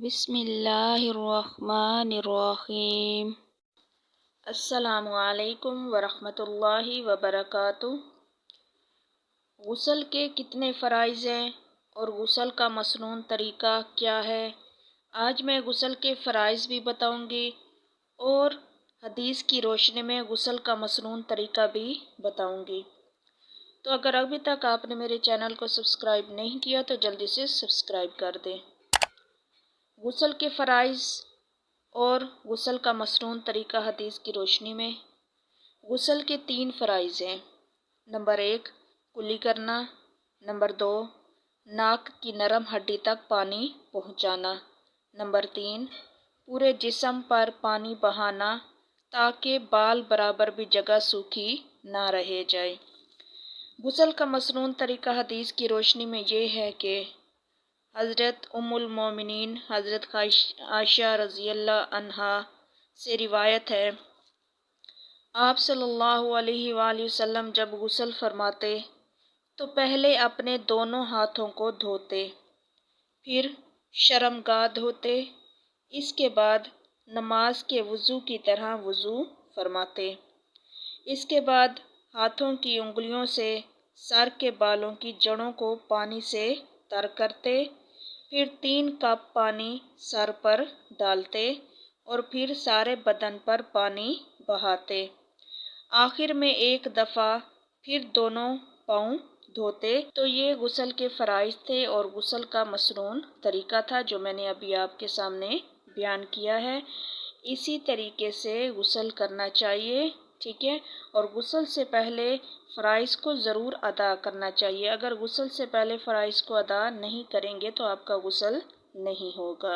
بسم اللہ الرحمن الرحیم۔ السلام علیکم ورحمۃ اللہ وبرکاتہ۔ غسل کے کتنے فرائض ہیں اور غسل کا مسنون طریقہ کیا ہے؟ آج میں غسل کے فرائض بھی بتاؤں گی اور حدیث کی روشنی میں غسل کا مسنون طریقہ بھی بتاؤں گی۔ تو اگر ابھی تک آپ نے میرے چینل کو سبسکرائب نہیں کیا تو جلدی سے سبسکرائب کر دیں۔ غسل کے فرائض اور غسل کا مسنون طریقہ حدیث کی روشنی میں۔ غسل کے 3 فرائض ہیں۔ نمبر 1 کلی کرنا، نمبر 2 ناک کی نرم ہڈی تک پانی پہنچانا، نمبر 3 پورے جسم پر پانی بہانا تاکہ بال برابر بھی جگہ سوکھی نہ رہ جائے۔ غسل کا مسنون طریقہ حدیث کی روشنی میں یہ ہے کہ حضرت ام المومنین حضرت عائشہ رضی اللہ عنہا سے روایت ہے، آپ صلی اللہ علیہ وآلہ وسلم جب غسل فرماتے تو پہلے اپنے دونوں ہاتھوں کو دھوتے، پھر شرمگاہ دھوتے، اس کے بعد نماز کے وضو کی طرح وضو فرماتے، اس کے بعد ہاتھوں کی انگلیوں سے سر کے بالوں کی جڑوں کو پانی سے تر کرتے، پھر 3 کپ پانی سر پر ڈالتے اور پھر سارے بدن پر پانی بہاتے، آخر میں 1 دفعہ پھر دونوں پاؤں دھوتے۔ تو یہ غسل کے فرائض تھے اور غسل کا مسنون طریقہ تھا جو میں نے ابھی آپ کے سامنے بیان کیا ہے۔ اسی طریقے سے غسل کرنا چاہیے، ٹھیک ہے، اور غسل سے پہلے فرائض کو ضرور ادا کرنا چاہیے۔ اگر غسل سے پہلے فرائض کو ادا نہیں کریں گے تو آپ کا غسل نہیں ہوگا۔